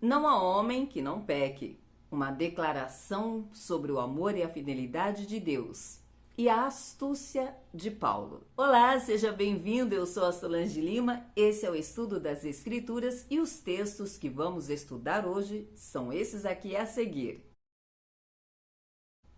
Não há homem que não peque. Uma declaração sobre o amor e a fidelidade de Deus. E a astúcia de Paulo. Olá, seja bem-vindo, eu sou a Solange Lima, esse é o estudo das Escrituras e os textos que vamos estudar hoje são esses aqui a seguir.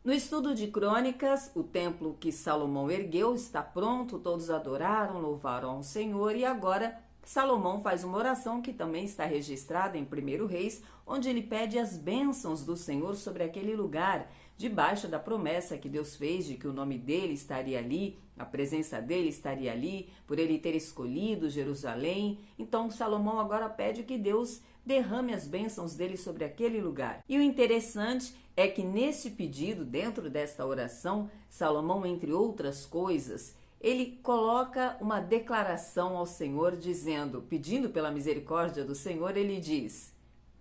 No estudo de Crônicas, o templo que Salomão ergueu está pronto, todos adoraram, louvaram ao Senhor e agora Salomão faz uma oração que também está registrada em 1 Reis, onde ele pede as bênçãos do Senhor sobre aquele lugar, debaixo da promessa que Deus fez de que o nome dele estaria ali, a presença dele estaria ali, por ele ter escolhido Jerusalém. Então Salomão agora pede que Deus derrame as bênçãos dele sobre aquele lugar. E o interessante é que nesse pedido, dentro desta oração, Salomão, entre outras coisas, ele coloca uma declaração ao Senhor dizendo, pedindo pela misericórdia do Senhor, ele diz: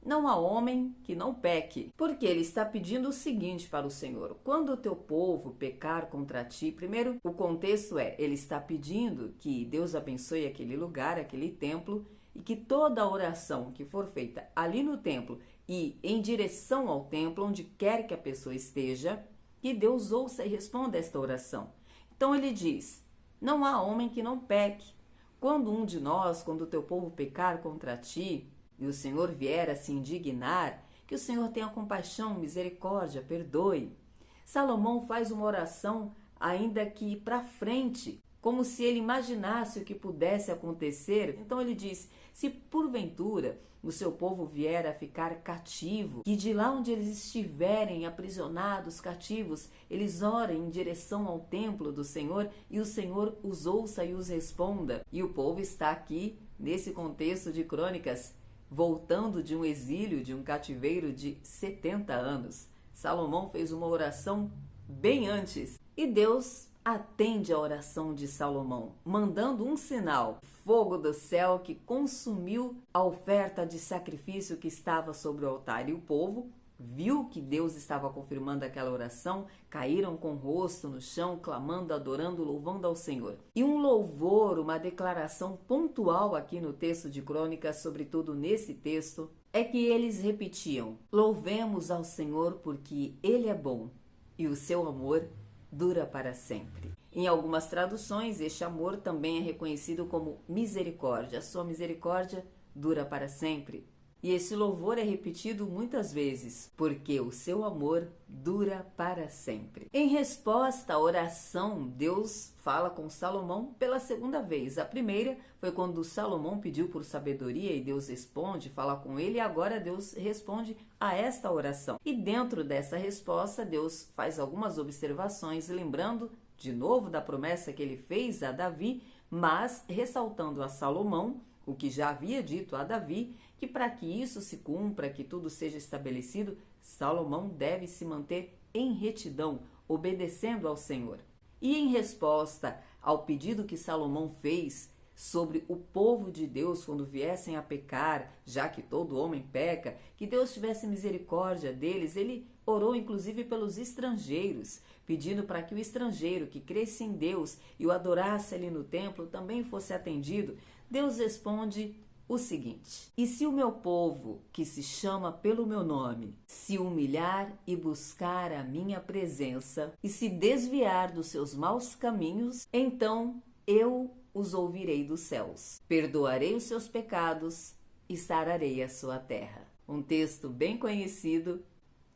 não há homem que não peque, porque ele está pedindo o seguinte para o Senhor: quando o teu povo pecar contra ti, primeiro o contexto é, ele está pedindo que Deus abençoe aquele lugar, aquele templo, e que toda a oração que for feita ali no templo e em direção ao templo, onde quer que a pessoa esteja, que Deus ouça e responda esta oração. Então ele diz: não há homem que não peque. Quando um de nós, quando o teu povo pecar contra ti, e o Senhor vier a se indignar, que o Senhor tenha compaixão, misericórdia, perdoe. Salomão faz uma oração ainda que para frente, como se ele imaginasse o que pudesse acontecer. Então ele diz: se porventura o seu povo vier a ficar cativo, que de lá onde eles estiverem aprisionados, cativos, eles orem em direção ao templo do Senhor e o Senhor os ouça e os responda. E o povo está aqui, nesse contexto de Crônicas, voltando de um exílio, de um cativeiro de 70 anos. Salomão fez uma oração bem antes e Deus atende a oração de Salomão, mandando um sinal, fogo do céu que consumiu a oferta de sacrifício que estava sobre o altar. E o povo viu que Deus estava confirmando aquela oração, caíram com o rosto no chão, clamando, adorando, louvando ao Senhor. E um louvor, uma declaração pontual aqui no texto de Crônicas, sobretudo nesse texto, é que eles repetiam: louvemos ao Senhor porque Ele é bom e o seu amor dura para sempre. Em algumas traduções, este amor também é reconhecido como misericórdia. A sua misericórdia dura para sempre. E esse louvor é repetido muitas vezes, porque o seu amor dura para sempre. Em resposta à oração, Deus fala com Salomão pela segunda vez. A primeira foi quando Salomão pediu por sabedoria e Deus responde, fala com ele, e agora Deus responde a esta oração. E dentro dessa resposta, Deus faz algumas observações, lembrando de novo da promessa que ele fez a Davi, mas ressaltando a Salomão o que já havia dito a Davi, que para que isso se cumpra, que tudo seja estabelecido, Salomão deve se manter em retidão, obedecendo ao Senhor. E em resposta ao pedido que Salomão fez sobre o povo de Deus quando viessem a pecar, já que todo homem peca, que Deus tivesse misericórdia deles, ele orou inclusive pelos estrangeiros, pedindo para que o estrangeiro que cresce em Deus e o adorasse ali no templo também fosse atendido. Deus responde o seguinte: e se o meu povo, que se chama pelo meu nome, se humilhar e buscar a minha presença e se desviar dos seus maus caminhos, então eu os ouvirei dos céus, perdoarei os seus pecados e sararei a sua terra. Um texto bem conhecido.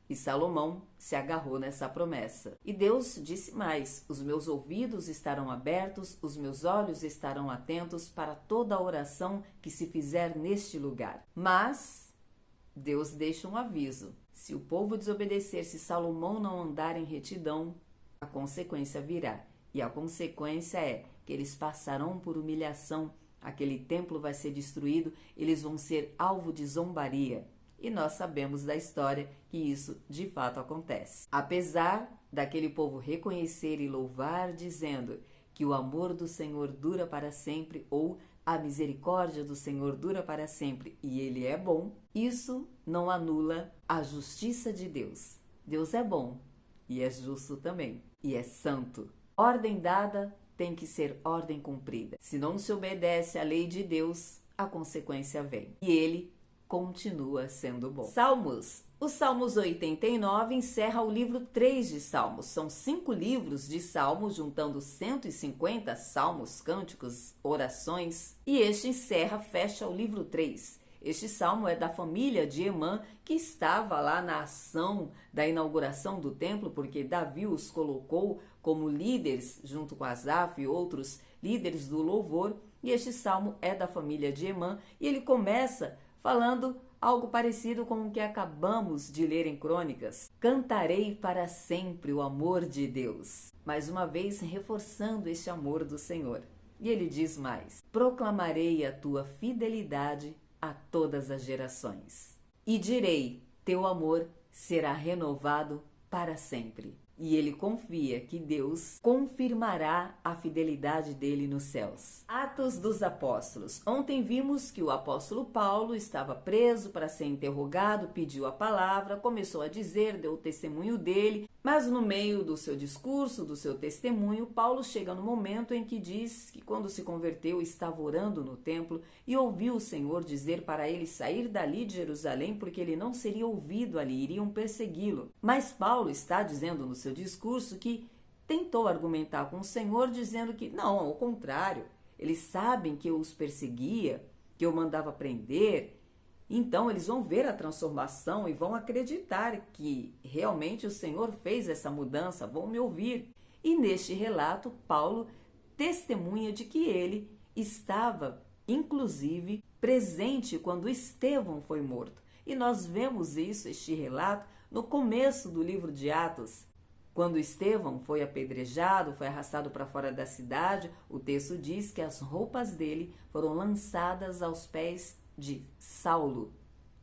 E Salomão se agarrou nessa promessa. E Deus disse mais: os meus ouvidos estarão abertos, os meus olhos estarão atentos para toda a oração que se fizer neste lugar. Mas Deus deixa um aviso: se o povo desobedecer, se Salomão não andar em retidão, a consequência virá. E a consequência é que eles passarão por humilhação, aquele templo vai ser destruído, eles vão ser alvo de zombaria. E nós sabemos da história que isso de fato acontece. Apesar daquele povo reconhecer e louvar, dizendo que o amor do Senhor dura para sempre, ou a misericórdia do Senhor dura para sempre e Ele é bom, isso não anula a justiça de Deus. Deus é bom e é justo também, e é santo. Ordem dada tem que ser ordem cumprida. Se não se obedece à lei de Deus, a consequência vem. E Ele continua sendo bom. Salmos. O Salmos 89 encerra o livro 3 de Salmos. São 5 livros de Salmos, juntando 150 salmos, cânticos, orações. E este encerra, fecha o livro 3. Este salmo é da família de Emã, que estava lá na ação da inauguração do templo, porque Davi os colocou como líderes, junto com Asaf e outros líderes do louvor. E este salmo é da família de Emã, e ele começa falando algo parecido com o que acabamos de ler em Crônicas. Cantarei para sempre o amor de Deus. Mais uma vez, reforçando este amor do Senhor. E ele diz mais: proclamarei a tua fidelidade a todas as gerações. E direi, teu amor será renovado para sempre. E ele confia que Deus confirmará a fidelidade dele nos céus. Atos dos Apóstolos. Ontem vimos que o apóstolo Paulo estava preso para ser interrogado, pediu a palavra, começou a dizer, deu o testemunho dele, mas no meio do seu discurso, do seu testemunho, Paulo chega no momento em que diz que quando se converteu estava orando no templo e ouviu o Senhor dizer para ele sair dali de Jerusalém porque ele não seria ouvido ali, iriam persegui-lo. Mas Paulo está dizendo no seu discurso que tentou argumentar com o Senhor dizendo que não, ao contrário, eles sabem que eu os perseguia, que eu mandava prender. Então eles vão ver a transformação e vão acreditar que realmente o Senhor fez essa mudança, vão me ouvir. E neste relato, Paulo testemunha de que ele estava, inclusive, presente quando Estevão foi morto. E nós vemos isso, este relato, no começo do livro de Atos. Quando Estevão foi apedrejado, foi arrastado para fora da cidade, o texto diz que as roupas dele foram lançadas aos pés de Saulo,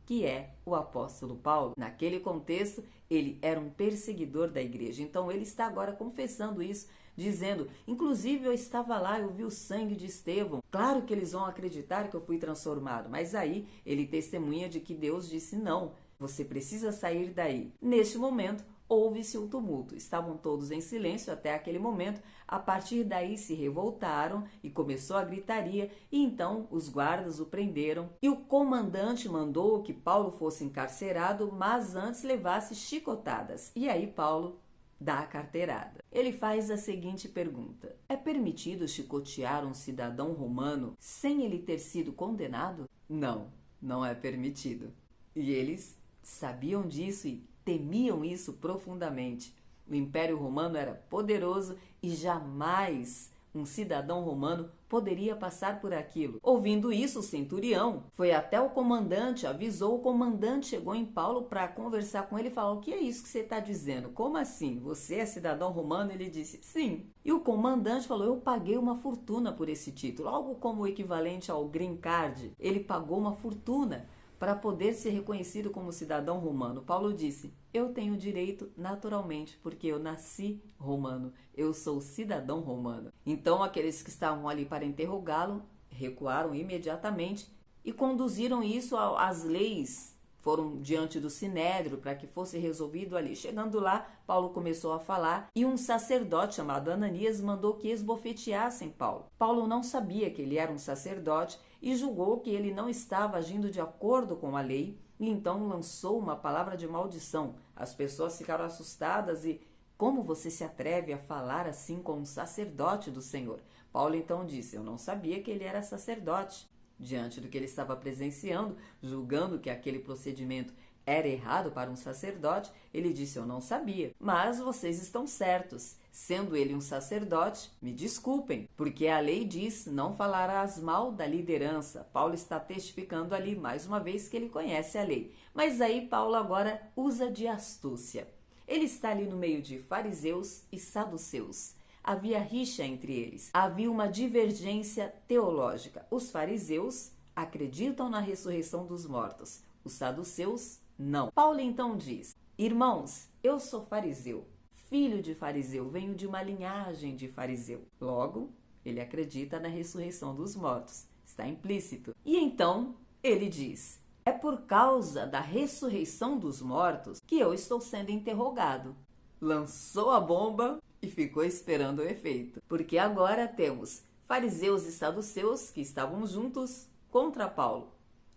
que é o apóstolo Paulo. Naquele contexto, ele era um perseguidor da igreja. Então, ele está agora confessando isso, dizendo, inclusive eu estava lá, eu vi o sangue de Estevão. Claro que eles vão acreditar que eu fui transformado, mas aí ele testemunha de que Deus disse não, você precisa sair daí. Neste momento, houve-se um tumulto. Estavam todos em silêncio até aquele momento. A partir daí se revoltaram e começou a gritaria. E então os guardas o prenderam. E o comandante mandou que Paulo fosse encarcerado, mas antes levasse chicotadas. E aí Paulo dá a carteirada. Ele faz a seguinte pergunta: é permitido chicotear um cidadão romano sem ele ter sido condenado? Não, não é permitido. E eles sabiam disso e temiam isso profundamente. O Império Romano era poderoso e jamais um cidadão romano poderia passar por aquilo. Ouvindo isso, o centurião foi até o comandante, avisou, o comandante chegou em Paulo para conversar com ele e falou: o que é isso que você está dizendo? Como assim? Você é cidadão romano? Ele disse, sim. E o comandante falou: eu paguei uma fortuna por esse título, algo como o equivalente ao green card. Ele pagou uma fortuna para poder ser reconhecido como cidadão romano. Paulo disse, eu tenho direito naturalmente, porque eu nasci romano, eu sou cidadão romano. Então aqueles que estavam ali para interrogá-lo recuaram imediatamente e conduziram isso às leis, foram diante do Sinédrio para que fosse resolvido ali. Chegando lá, Paulo começou a falar e um sacerdote chamado Ananias mandou que esbofeteassem Paulo. Paulo não sabia que ele era um sacerdote e julgou que ele não estava agindo de acordo com a lei e então lançou uma palavra de maldição. As pessoas ficaram assustadas e como você se atreve a falar assim com um sacerdote do Senhor? Paulo então disse, eu não sabia que ele era sacerdote. Diante do que ele estava presenciando, julgando que aquele procedimento era errado para um sacerdote, ele disse, eu não sabia, mas vocês estão certos. Sendo ele um sacerdote, me desculpem, porque a lei diz, não falarás mal da liderança. Paulo está testificando ali, mais uma vez, que ele conhece a lei. Mas aí Paulo agora usa de astúcia. Ele está ali no meio de fariseus e saduceus. Havia rixa entre eles, havia uma divergência teológica. Os fariseus acreditam na ressurreição dos mortos, os saduceus não. Paulo então diz, irmãos, eu sou fariseu, filho de fariseu, venho de uma linhagem de fariseu. Logo, ele acredita na ressurreição dos mortos, está implícito. E então ele diz, é por causa da ressurreição dos mortos que eu estou sendo interrogado. Lançou a bomba e ficou esperando o efeito. Porque agora temos fariseus e saduceus que estavam juntos contra Paulo.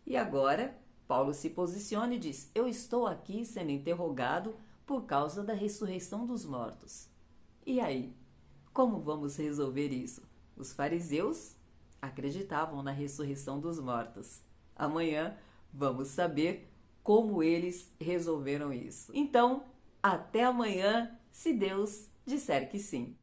E agora Paulo se posiciona e diz: eu estou aqui sendo interrogado por causa da ressurreição dos mortos. E aí? Como vamos resolver isso? Os fariseus acreditavam na ressurreição dos mortos. Amanhã vamos saber como eles resolveram isso. Então, até amanhã, se Deus disser que sim.